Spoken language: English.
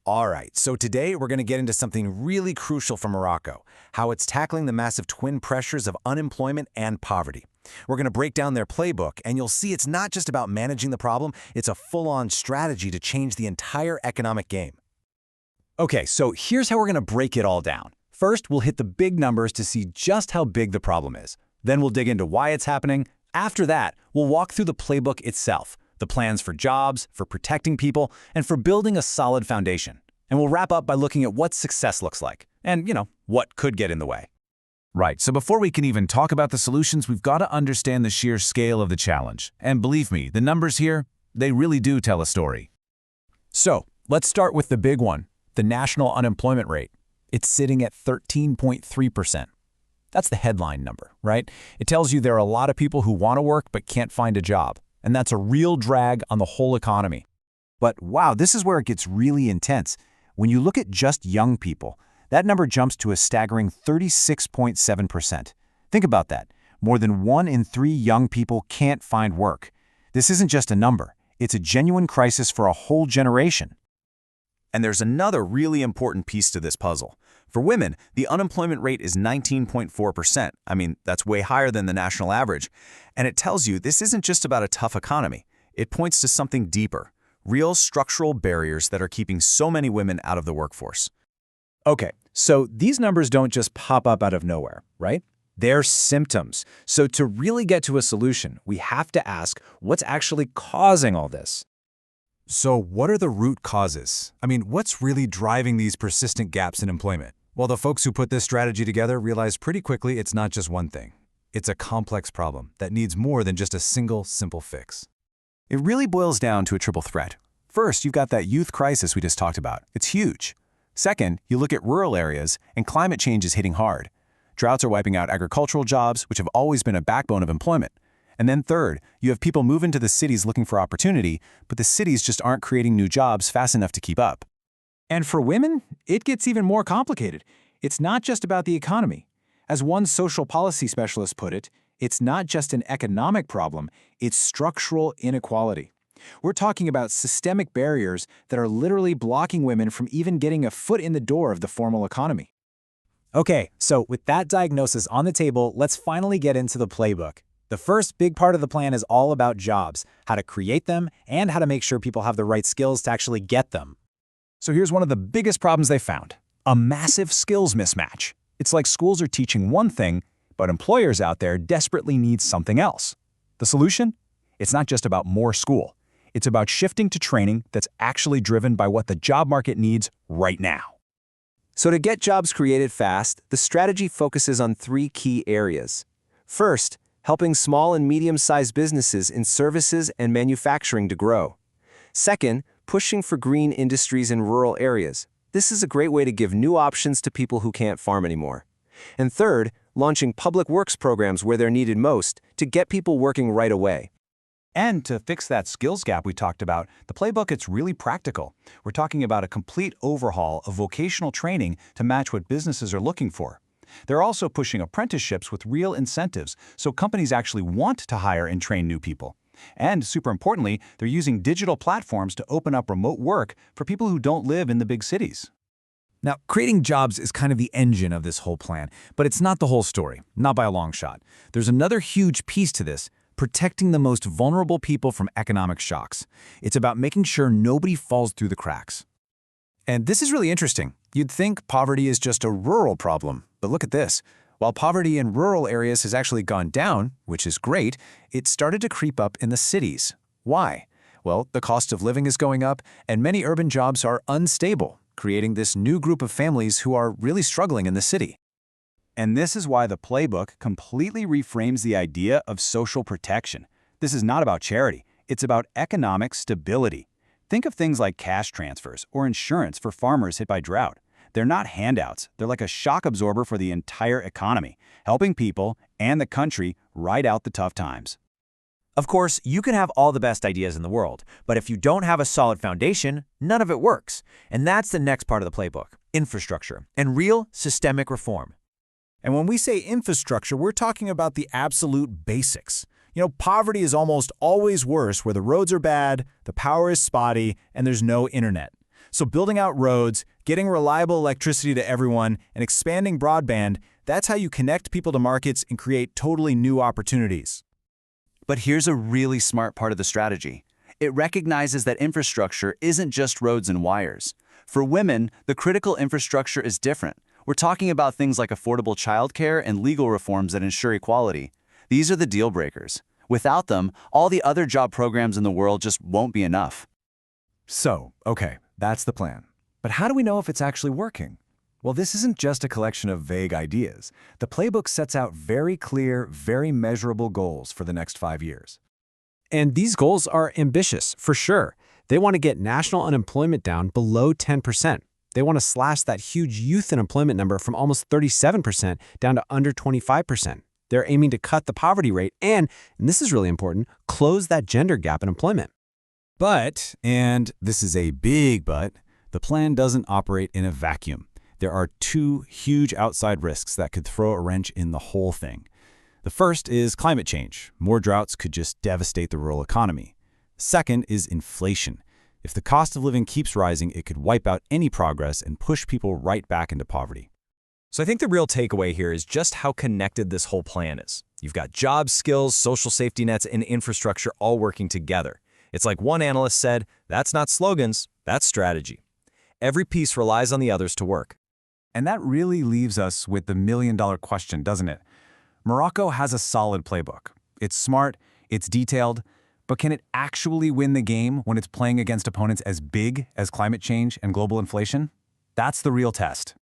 All right, so today we're going to get into something really crucial for Morocco, how it's tackling the massive twin pressures of unemployment and poverty. We're going to break down their playbook, and you'll see it's not just about managing the problem, it's a full-on strategy to change the entire economic game. Okay, so here's how we're going to break it all down. First, we'll hit the big numbers to see just how big the problem is. Then we'll dig into why it's happening. After that, we'll walk through the playbook itself, the plans for jobs, for protecting people, and for building a solid foundation. And we'll wrap up by looking at what success looks like, and, what could get in the way. Right, so before we can even talk about the solutions, we've got to understand the sheer scale of the challenge. And believe me, the numbers here, they really do tell a story. So, let's start with the big one, the national unemployment rate. It's sitting at 13.3%. That's the headline number, right? It tells you there are a lot of people who want to work but can't find a job. And that's a real drag on the whole economy. But wow, this is where it gets really intense. When you look at just young people, that number jumps to a staggering 36.7%. Think about that. More than 1 in 3 young people can't find work. This isn't just a number. It's a genuine crisis for a whole generation. And there's another really important piece to this puzzle. For women, the unemployment rate is 19.4%. I mean, that's way higher than the national average. And it tells you this isn't just about a tough economy. It points to something deeper, real structural barriers that are keeping so many women out of the workforce. Okay, so these numbers don't just pop up out of nowhere, right? They're symptoms. So to really get to a solution, we have to ask what's actually causing all this. So what are the root causes? I mean, what's really driving these persistent gaps in employment? Well, the folks who put this strategy together realized pretty quickly it's not just one thing. It's a complex problem that needs more than just a single, simple fix. It really boils down to a triple threat. First, you've got that youth crisis we just talked about. It's huge. Second, you look at rural areas, and climate change is hitting hard. Droughts are wiping out agricultural jobs, which have always been a backbone of employment. And then third, you have people move into the cities looking for opportunity, but the cities just aren't creating new jobs fast enough to keep up. And for women, it gets even more complicated. It's not just about the economy. As one social policy specialist put it, it's not just an economic problem, it's structural inequality. We're talking about systemic barriers that are literally blocking women from even getting a foot in the door of the formal economy. Okay, so with that diagnosis on the table, let's finally get into the playbook. The first big part of the plan is all about jobs, how to create them, and how to make sure people have the right skills to actually get them. So here's one of the biggest problems they found, a massive skills mismatch. It's like schools are teaching one thing, but employers out there desperately need something else. The solution? It's not just about more school. It's about shifting to training that's actually driven by what the job market needs right now. So to get jobs created fast, the strategy focuses on 3 key areas. First, helping small and medium-sized businesses in services and manufacturing to grow. Second, pushing for green industries in rural areas. This is a great way to give new options to people who can't farm anymore. And third, launching public works programs where they're needed most to get people working right away. And to fix that skills gap we talked about, the playbook is really practical. We're talking about a complete overhaul of vocational training to match what businesses are looking for. They're also pushing apprenticeships with real incentives, so companies actually want to hire and train new people. And super importantly, they're using digital platforms to open up remote work for people who don't live in the big cities. Now, creating jobs is kind of the engine of this whole plan, but it's not the whole story, not by a long shot. There's another huge piece to this, protecting the most vulnerable people from economic shocks. It's about making sure nobody falls through the cracks. And this is really interesting. You'd think poverty is just a rural problem, but look at this. While poverty in rural areas has actually gone down, which is great, it started to creep up in the cities. Why? Well, the cost of living is going up, and many urban jobs are unstable, creating this new group of families who are really struggling in the city. And this is why the playbook completely reframes the idea of social protection. This is not about charity. It's about economic stability. Think of things like cash transfers or insurance for farmers hit by drought. They're not handouts. They're like a shock absorber for the entire economy, helping people and the country ride out the tough times. Of course, you can have all the best ideas in the world, but if you don't have a solid foundation, none of it works. And that's the next part of the playbook, infrastructure and real systemic reform. And when we say infrastructure, we're talking about the absolute basics. Poverty is almost always worse where the roads are bad, the power is spotty, and there's no internet. So building out roads, getting reliable electricity to everyone, and expanding broadband, that's how you connect people to markets and create totally new opportunities. But here's a really smart part of the strategy. It recognizes that infrastructure isn't just roads and wires. For women, the critical infrastructure is different. We're talking about things like affordable childcare and legal reforms that ensure equality. These are the deal breakers. Without them, all the other job programs in the world just won't be enough. So, okay, that's the plan. But how do we know if it's actually working? Well, this isn't just a collection of vague ideas. The playbook sets out very clear, very measurable goals for the next 5 years. And these goals are ambitious, for sure. They want to get national unemployment down below 10%. They want to slash that huge youth unemployment number from almost 37% down to under 25%. They're aiming to cut the poverty rate and this is really important, close that gender gap in employment. But, and this is a big but, the plan doesn't operate in a vacuum. There are two huge outside risks that could throw a wrench in the whole thing. The first is climate change. More droughts could just devastate the rural economy. Second is inflation. If the cost of living keeps rising, it could wipe out any progress and push people right back into poverty. So I think the real takeaway here is just how connected this whole plan is. You've got jobs, skills, social safety nets, and infrastructure all working together. It's like one analyst said, that's not slogans, that's strategy. Every piece relies on the others to work. And that really leaves us with the million-dollar question, doesn't it? Morocco has a solid playbook. It's smart, it's detailed, but can it actually win the game when it's playing against opponents as big as climate change and global inflation? That's the real test.